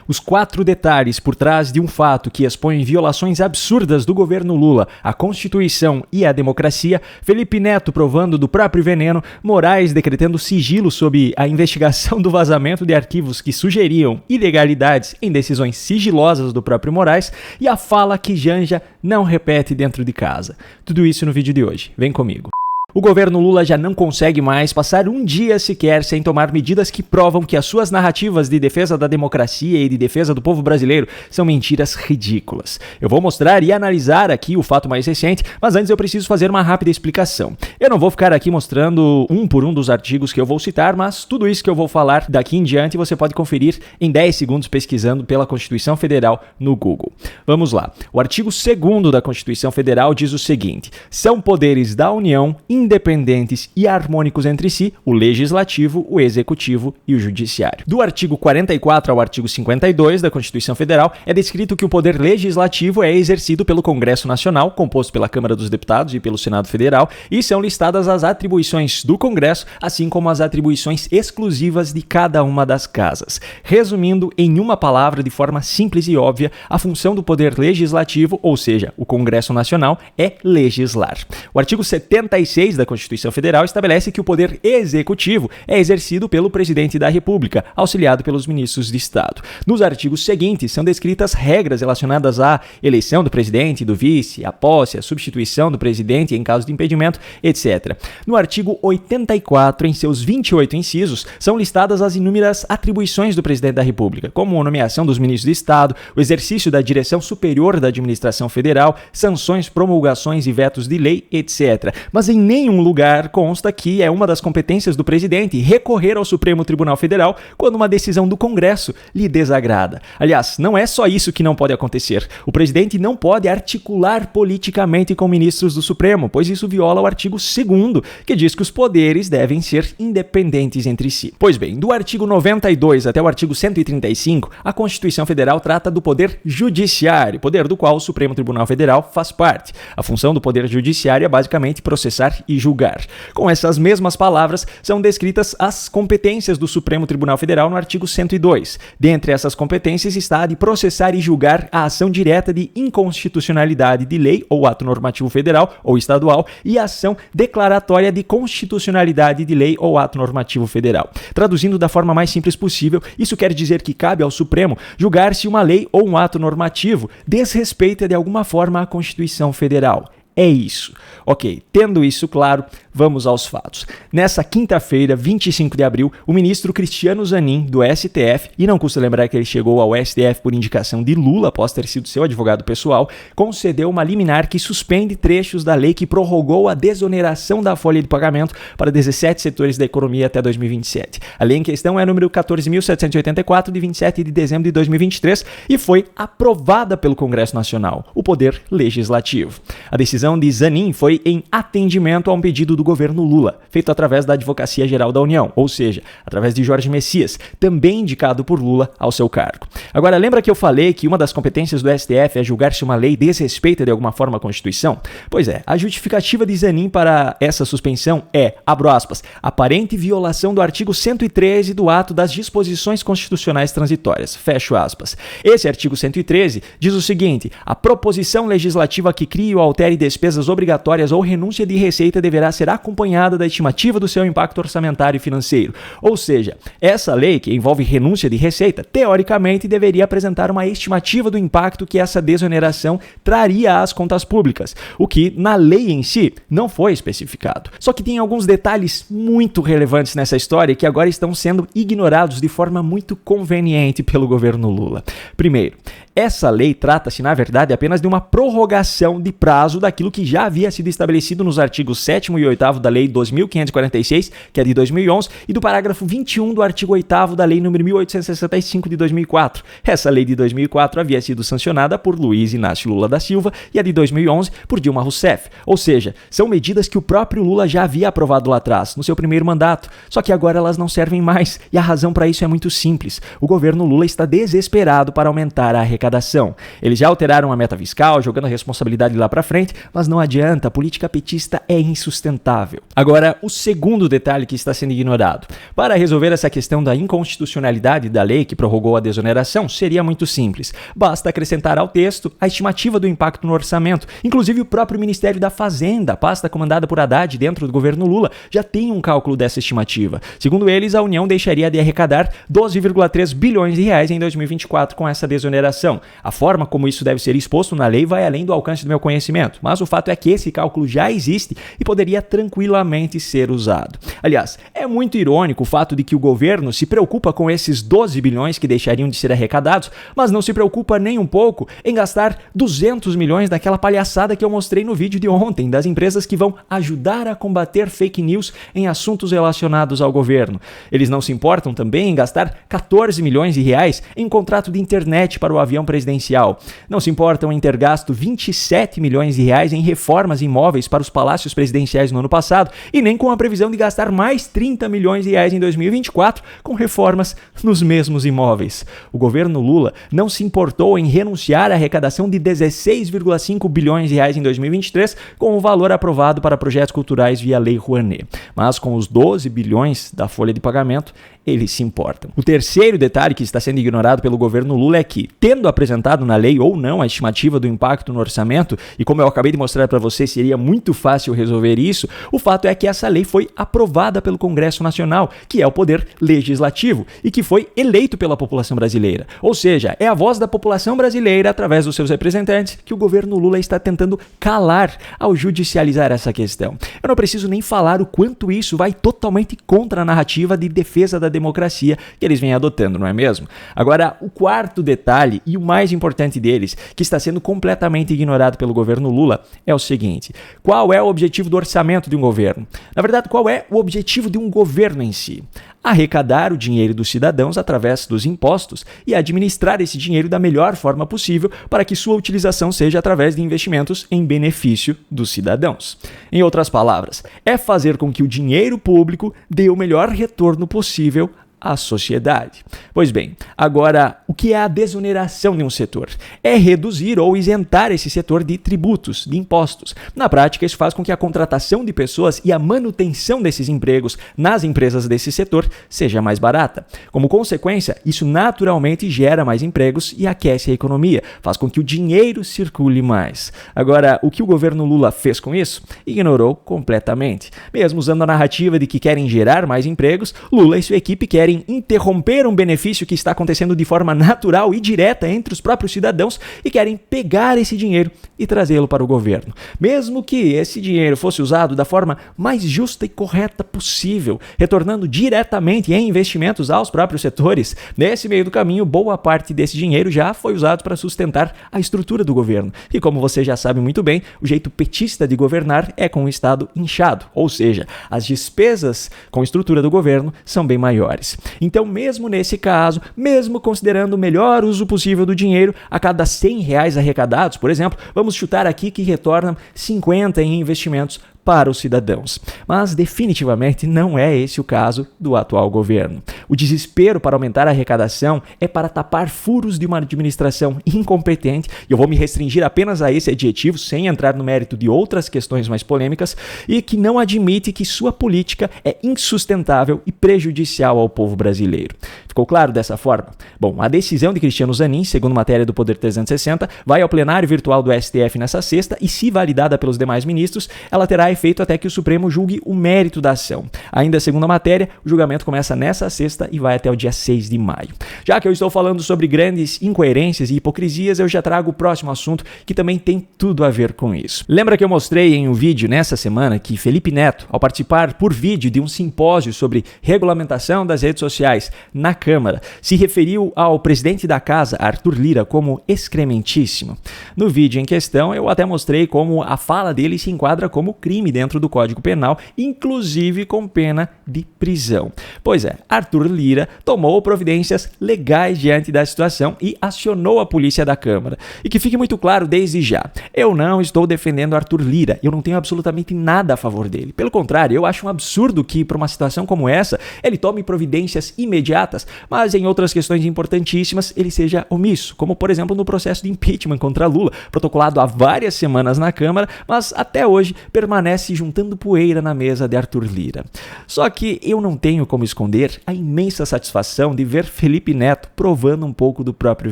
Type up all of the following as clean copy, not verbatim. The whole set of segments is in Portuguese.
os 4 detalhes por trás de um fato que expõe violações absurdas do governo Lula à Constituição e à democracia, Felipe Neto provando do próprio veneno, Moraes decretando sigilo sobre a investigação do vazamento de arquivos que sugeriam ilegalidades em decisões sigilosas do próprio Moraes e a fala que Janja não repete dentro de casa. Tudo isso no vídeo de hoje. Vem comigo. O governo Lula já não consegue mais passar um dia sequer sem tomar medidas que provam que as suas narrativas de defesa da democracia e de defesa do povo brasileiro são mentiras ridículas. Eu vou mostrar e analisar aqui o fato mais recente, mas antes eu preciso fazer uma rápida explicação. Eu não vou ficar aqui mostrando um por um dos artigos que eu vou citar, mas tudo isso que eu vou falar daqui em diante você pode conferir em 10 segundos pesquisando pela Constituição Federal no Google. Vamos lá. O artigo 2º da Constituição Federal diz o seguinte: são poderes da União independentes e harmônicos entre si, o legislativo, o executivo e o judiciário. Do artigo 44 ao artigo 52 da Constituição Federal é descrito que o poder legislativo é exercido pelo Congresso Nacional, composto pela Câmara dos Deputados e pelo Senado Federal, e são listadas as atribuições do Congresso, assim como as atribuições exclusivas de cada uma das casas. Resumindo em uma palavra, de forma simples e óbvia, a função do poder legislativo, ou seja, o Congresso Nacional, é legislar. O artigo 76 da Constituição Federal estabelece que o poder executivo é exercido pelo presidente da República, auxiliado pelos ministros de Estado. Nos artigos seguintes são descritas regras relacionadas à eleição do presidente e do vice, a posse, a substituição do presidente em caso de impedimento, etc. No artigo 84, em seus 28 incisos, são listadas as inúmeras atribuições do presidente da República, como a nomeação dos ministros de Estado, o exercício da direção superior da administração federal, sanções, promulgações e vetos de lei, etc. Mas em nenhum lugar consta que é uma das competências do presidente recorrer ao Supremo Tribunal Federal quando uma decisão do Congresso lhe desagrada. Aliás, não é só isso que não pode acontecer. O presidente não pode articular politicamente com ministros do Supremo, pois isso viola o artigo 2º, que diz que os poderes devem ser independentes entre si. Pois bem, do artigo 92 até o artigo 135, a Constituição Federal trata do poder judiciário, poder do qual o Supremo Tribunal Federal faz parte. A função do poder judiciário é basicamente processar e julgar. Com essas mesmas palavras, são descritas as competências do Supremo Tribunal Federal no artigo 102. Dentre essas competências está a de processar e julgar a ação direta de inconstitucionalidade de lei ou ato normativo federal ou estadual e a ação declaratória de constitucionalidade de lei ou ato normativo federal. Traduzindo da forma mais simples possível, isso quer dizer que cabe ao Supremo julgar se uma lei ou um ato normativo desrespeita de alguma forma a Constituição Federal. É isso. Ok, tendo isso claro, vamos aos fatos. Nessa quinta-feira, 25 de abril, o ministro Cristiano Zanin, do STF, e não custa lembrar que ele chegou ao STF por indicação de Lula, após ter sido seu advogado pessoal, concedeu uma liminar que suspende trechos da lei que prorrogou a desoneração da folha de pagamento para 17 setores da economia até 2027. A lei em questão é a número 14.784, de 27 de dezembro de 2023, e foi aprovada pelo Congresso Nacional, o Poder Legislativo. A decisão de Zanin foi em atendimento a um pedido do governo Lula, feito através da Advocacia Geral da União, ou seja, através de Jorge Messias, também indicado por Lula ao seu cargo. Agora, lembra que eu falei que uma das competências do STF é julgar se uma lei desrespeita de alguma forma a Constituição? Pois é, a justificativa de Zanin para essa suspensão é, abro aspas, aparente violação do artigo 113 do ato das disposições constitucionais transitórias, fecho aspas. Esse artigo 113 diz o seguinte: a proposição legislativa que crie ou altere despesas obrigatórias ou renúncia de receita deverá ser acompanhada da estimativa do seu impacto orçamentário e financeiro. Ou seja, essa lei que envolve renúncia de receita, teoricamente deveria apresentar uma estimativa do impacto que essa desoneração traria às contas públicas, o que na lei em si não foi especificado. Só que tem alguns detalhes muito relevantes nessa história que agora estão sendo ignorados de forma muito conveniente pelo governo Lula. Primeiro, essa lei trata-se, na verdade, apenas de uma prorrogação de prazo daquilo que já havia sido estabelecido nos artigos 7º e 8º da Lei 2.546, que é de 2011, e do parágrafo 21 do artigo 8º da Lei nº 1.865 de 2004. Essa lei de 2004 havia sido sancionada por Luiz Inácio Lula da Silva e a de 2011 por Dilma Rousseff. Ou seja, são medidas que o próprio Lula já havia aprovado lá atrás, no seu primeiro mandato, só que agora elas não servem mais, e a razão para isso é muito simples. O governo Lula está desesperado para aumentar a arrecadação. arrecadação. Eles já alteraram a meta fiscal, jogando a responsabilidade lá para frente, mas não adianta, a política petista é insustentável. Agora, o segundo detalhe que está sendo ignorado. Para resolver essa questão da inconstitucionalidade da lei que prorrogou a desoneração, seria muito simples. Basta acrescentar ao texto a estimativa do impacto no orçamento. Inclusive, o próprio Ministério da Fazenda, a pasta comandada por Haddad dentro do governo Lula, já tem um cálculo dessa estimativa. Segundo eles, a União deixaria de arrecadar 12,3 bilhões de reais em 2024 com essa desoneração. A forma como isso deve ser exposto na lei vai além do alcance do meu conhecimento, mas o fato é que esse cálculo já existe e poderia tranquilamente ser usado. Aliás, é muito irônico o fato de que o governo se preocupa com esses 12 bilhões que deixariam de ser arrecadados, mas não se preocupa nem um pouco em gastar 200 milhões daquela palhaçada que eu mostrei no vídeo de ontem, das empresas que vão ajudar a combater fake news em assuntos relacionados ao governo. Eles não se importam também em gastar 14 milhões de reais em contrato de internet para o avião presidencial. Não se importam em ter gasto 27 milhões de reais em reformas imóveis para os palácios presidenciais no ano passado e nem com a previsão de gastar mais 30 milhões de reais em 2024 com reformas nos mesmos imóveis. O governo Lula não se importou em renunciar à arrecadação de 16,5 bilhões de reais em 2023 com o valor aprovado para projetos culturais via Lei Rouanet. Mas com os 12 bilhões da folha de pagamento, eles se importam. O terceiro detalhe que está sendo ignorado pelo governo Lula é que, tendo apresentado na lei ou não a estimativa do impacto no orçamento, e como eu acabei de mostrar para você, seria muito fácil resolver isso, o fato é que essa lei foi aprovada pelo Congresso Nacional, que é o poder legislativo, e que foi eleito pela população brasileira. Ou seja, é a voz da população brasileira, através dos seus representantes, que o governo Lula está tentando calar ao judicializar essa questão. Eu não preciso nem falar o quanto isso vai totalmente contra a narrativa de defesa da democracia que eles vêm adotando, não é mesmo? Agora, o quarto detalhe e o mais importante deles, que está sendo completamente ignorado pelo governo Lula, é o seguinte: qual é o objetivo do orçamento de um governo? Na verdade, qual é o objetivo de um governo em si? Arrecadar o dinheiro dos cidadãos através dos impostos e administrar esse dinheiro da melhor forma possível para que sua utilização seja através de investimentos em benefício dos cidadãos. Em outras palavras, é fazer com que o dinheiro público dê o melhor retorno possível à sociedade. Pois bem, agora, o que é a desoneração de um setor? É reduzir ou isentar esse setor de tributos, de impostos. Na prática, isso faz com que a contratação de pessoas e a manutenção desses empregos nas empresas desse setor seja mais barata. Como consequência, isso naturalmente gera mais empregos e aquece a economia, faz com que o dinheiro circule mais. Agora, o que o governo Lula fez com isso? Ignorou completamente. Mesmo usando a narrativa de que querem gerar mais empregos, Lula e sua equipe querem interromper um benefício que está acontecendo de forma natural e direta entre os próprios cidadãos e querem pegar esse dinheiro e trazê-lo para o governo. Mesmo que esse dinheiro fosse usado da forma mais justa e correta possível, retornando diretamente em investimentos aos próprios setores, nesse meio do caminho, boa parte desse dinheiro já foi usado para sustentar a estrutura do governo. E como você já sabe muito bem, o jeito petista de governar é com o Estado inchado, ou seja, as despesas com a estrutura do governo são bem maiores. Então, mesmo nesse caso, mesmo considerando o melhor uso possível do dinheiro, a cada R$100 arrecadados, por exemplo, vamos chutar aqui que retornam 50 em investimentos para os cidadãos. Mas definitivamente não é esse o caso do atual governo. O desespero para aumentar a arrecadação é para tapar furos de uma administração incompetente, e eu vou me restringir apenas a esse adjetivo, sem entrar no mérito de outras questões mais polêmicas, e que não admite que sua política é insustentável e prejudicial ao povo brasileiro. Ficou claro dessa forma? Bom, a decisão de Cristiano Zanin, segundo matéria do Poder 360, vai ao plenário virtual do STF nessa sexta e, se validada pelos demais ministros, ela terá efeito até que o Supremo julgue o mérito da ação. Ainda segundo a matéria, o julgamento começa nessa sexta e vai até o dia 6 de maio. Já que eu estou falando sobre grandes incoerências e hipocrisias, eu já trago o próximo assunto que também tem tudo a ver com isso. Lembra que eu mostrei em um vídeo nessa semana que Felipe Neto, ao participar por vídeo de um simpósio sobre regulamentação das redes sociais na Câmara, se referiu ao presidente da casa, Arthur Lira, como excrementíssimo? No vídeo em questão, eu até mostrei como a fala dele se enquadra como crime crime dentro do Código Penal, inclusive com pena de prisão. Pois é, Arthur Lira tomou providências legais diante da situação e acionou a polícia da Câmara. E que fique muito claro desde já, eu não estou defendendo Arthur Lira, eu não tenho absolutamente nada a favor dele. Pelo contrário, eu acho um absurdo que, para uma situação como essa, ele tome providências imediatas, mas em outras questões importantíssimas ele seja omisso, como por exemplo no processo de impeachment contra Lula, protocolado há várias semanas na Câmara, mas até hoje permanece juntando poeira na mesa de Arthur Lira. Só que eu não tenho como esconder a imensa satisfação de ver Felipe Neto provando um pouco do próprio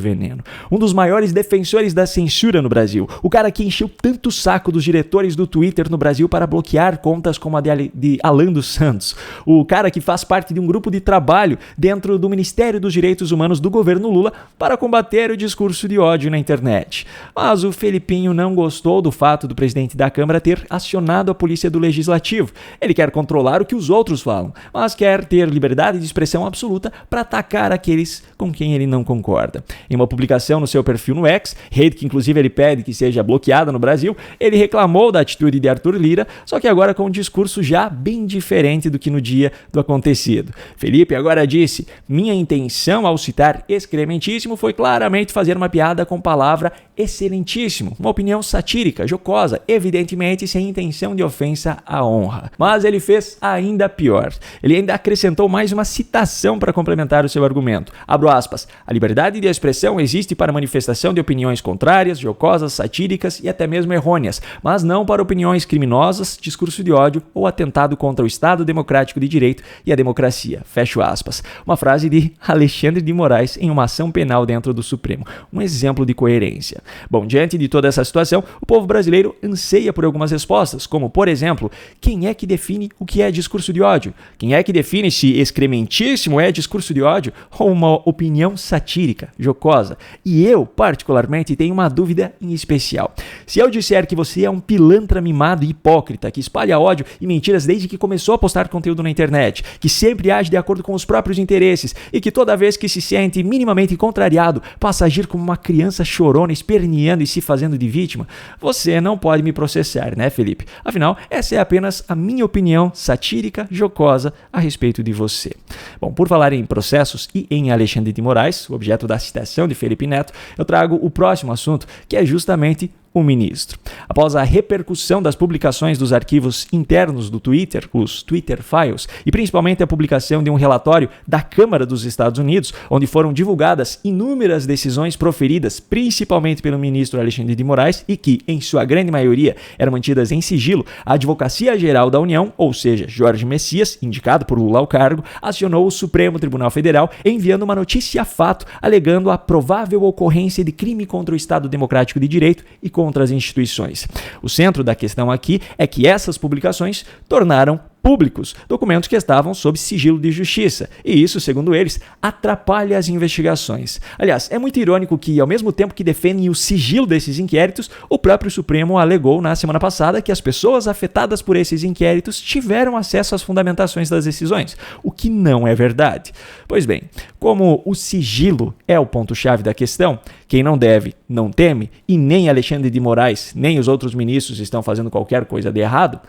veneno. Um dos maiores defensores da censura no Brasil, o cara que encheu tanto o saco dos diretores do Twitter no Brasil para bloquear contas como a de Alan dos Santos, o cara que faz parte de um grupo de trabalho dentro do Ministério dos Direitos Humanos do governo Lula para combater o discurso de ódio na internet. Mas o Felipinho não gostou do fato do presidente da Câmara ter acionado a polícia do Legislativo. Ele quer controlar o que os outros falam, mas quer ter liberdade de expressão absoluta para atacar aqueles com quem ele não concorda. Em uma publicação no seu perfil no X, rede que inclusive ele pede que seja bloqueada no Brasil, ele reclamou da atitude de Arthur Lira, só que agora com um discurso já bem diferente do que no dia do acontecido. Felipe agora disse: minha intenção ao citar excrementíssimo foi claramente fazer uma piada com a palavra excelentíssimo, uma opinião satírica, jocosa, evidentemente sem intenção de ofensa à honra. Mas ele fez ainda pior. Ele ainda acrescentou mais uma citação para complementar o seu argumento. Abro aspas: a liberdade de expressão existe para manifestação de opiniões contrárias, jocosas, satíricas e até mesmo errôneas, mas não para opiniões criminosas, discurso de ódio ou atentado contra o Estado Democrático de Direito e a democracia. Fecho aspas. Uma frase de Alexandre de Moraes em uma ação penal dentro do Supremo. Um exemplo de coerência. Bom, diante de toda essa situação, o povo brasileiro anseia por algumas respostas, como, por exemplo, quem é que define o que é discurso de ódio? Quem é que define se excrementíssimo é discurso de ódio ou uma opinião satírica, jocosa? E eu, particularmente, tenho uma dúvida em especial. Se eu disser que você é um pilantra mimado e hipócrita, que espalha ódio e mentiras desde que começou a postar conteúdo na internet, que sempre age de acordo com os próprios interesses e que toda vez que se sente minimamente contrariado passa a agir como uma criança chorona, esperneando e se fazendo de vítima, você não pode me processar, né, Felipe? Afinal, essa é apenas a minha opinião satírica, jocosa a respeito de você. Bom, por falar em processos e em Alexandre de Moraes, o objeto da citação de Felipe Neto, eu trago o próximo assunto, que é justamente o ministro. Após a repercussão das publicações dos arquivos internos do Twitter, os Twitter Files, e principalmente a publicação de um relatório da Câmara dos Estados Unidos, onde foram divulgadas inúmeras decisões proferidas, principalmente pelo ministro Alexandre de Moraes, e que, em sua grande maioria, eram mantidas em sigilo, a Advocacia Geral da União, ou seja, Jorge Messias, indicado por Lula ao cargo, acionou o Supremo Tribunal Federal enviando uma notícia-fato alegando a provável ocorrência de crime contra o Estado Democrático de Direito e contra as instituições. O centro da questão aqui é que essas publicações tornaram públicos documentos que estavam sob sigilo de justiça, e isso, segundo eles, atrapalha as investigações. Aliás, é muito irônico que, ao mesmo tempo que defendem o sigilo desses inquéritos, o próprio Supremo alegou na semana passada que as pessoas afetadas por esses inquéritos tiveram acesso às fundamentações das decisões, o que não é verdade. Pois bem, como o sigilo é o ponto-chave da questão, quem não deve, não teme, e nem Alexandre de Moraes, nem os outros ministros estão fazendo qualquer coisa de errado,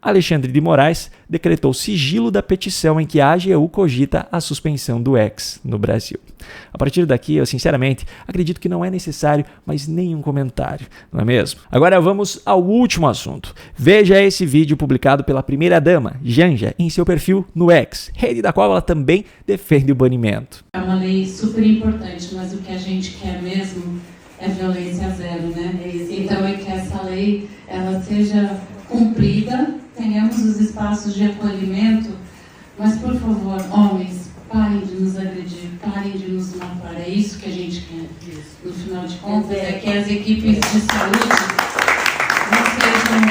Alexandre de Moraes decretou sigilo da petição em que a AGU cogita a suspensão do X no Brasil. A partir daqui, eu sinceramente acredito que não é necessário mais nenhum comentário, não é mesmo? Agora vamos ao último assunto. Veja esse vídeo publicado pela primeira-dama, Janja, em seu perfil no X, rede da qual ela também defende o banimento. É uma lei super importante, mas o que a gente quer mesmo é violência zero, né? Então é que essa lei ela seja cumprida, tenhamos os espaços de acolhimento, mas por favor, homens, parem de nos agredir, parem de nos matar. É isso que a gente quer. No final de contas, é que as equipes de saúde não sejam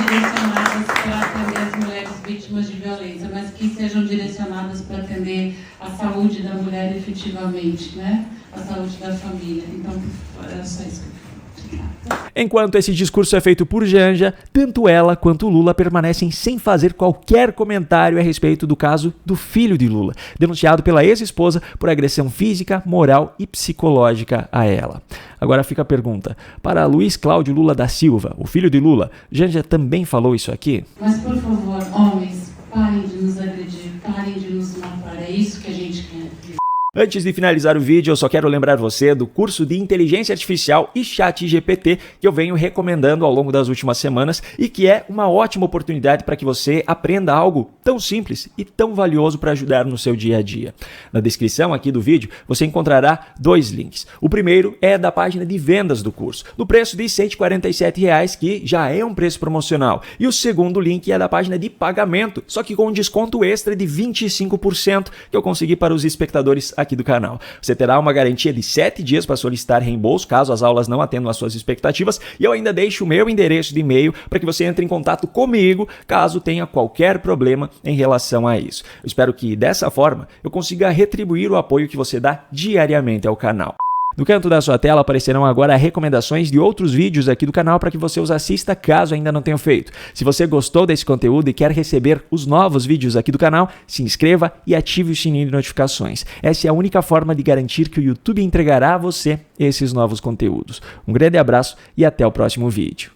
direcionadas para atender as mulheres vítimas de violência, mas que sejam direcionadas para atender a saúde da mulher efetivamente, né? A saúde da família. Então, por favor, era só isso que eu Enquanto esse discurso é feito por Janja, tanto ela quanto Lula permanecem sem fazer qualquer comentário a respeito do caso do filho de Lula, denunciado pela ex-esposa por agressão física, moral e psicológica a ela. Agora fica a pergunta, para Luiz Cláudio Lula da Silva, o filho de Lula, Janja também falou isso aqui? Mas, por favor, homens, parem de nos agredir, parem de nos matar, é isso que a gente quer. Antes de finalizar o vídeo, eu só quero lembrar você do curso de Inteligência Artificial e ChatGPT que eu venho recomendando ao longo das últimas semanas e que é uma ótima oportunidade para que você aprenda algo tão simples e tão valioso para ajudar no seu dia a dia. Na descrição aqui do vídeo, você encontrará 2 links. O primeiro é da página de vendas do curso, no preço de R$ 147, que já é um preço promocional. E o segundo link é da página de pagamento, só que com um desconto extra de 25% que eu consegui para os espectadores aqui do canal. Você terá uma garantia de 7 dias para solicitar reembolso, caso as aulas não atendam às suas expectativas, e eu ainda deixo o meu endereço de e-mail para que você entre em contato comigo, caso tenha qualquer problema em relação a isso. Eu espero que, dessa forma, eu consiga retribuir o apoio que você dá diariamente ao canal. No canto da sua tela aparecerão agora recomendações de outros vídeos aqui do canal para que você os assista caso ainda não tenha feito. Se você gostou desse conteúdo e quer receber os novos vídeos aqui do canal, se inscreva e ative o sininho de notificações. Essa é a única forma de garantir que o YouTube entregará a você esses novos conteúdos. Um grande abraço e até o próximo vídeo.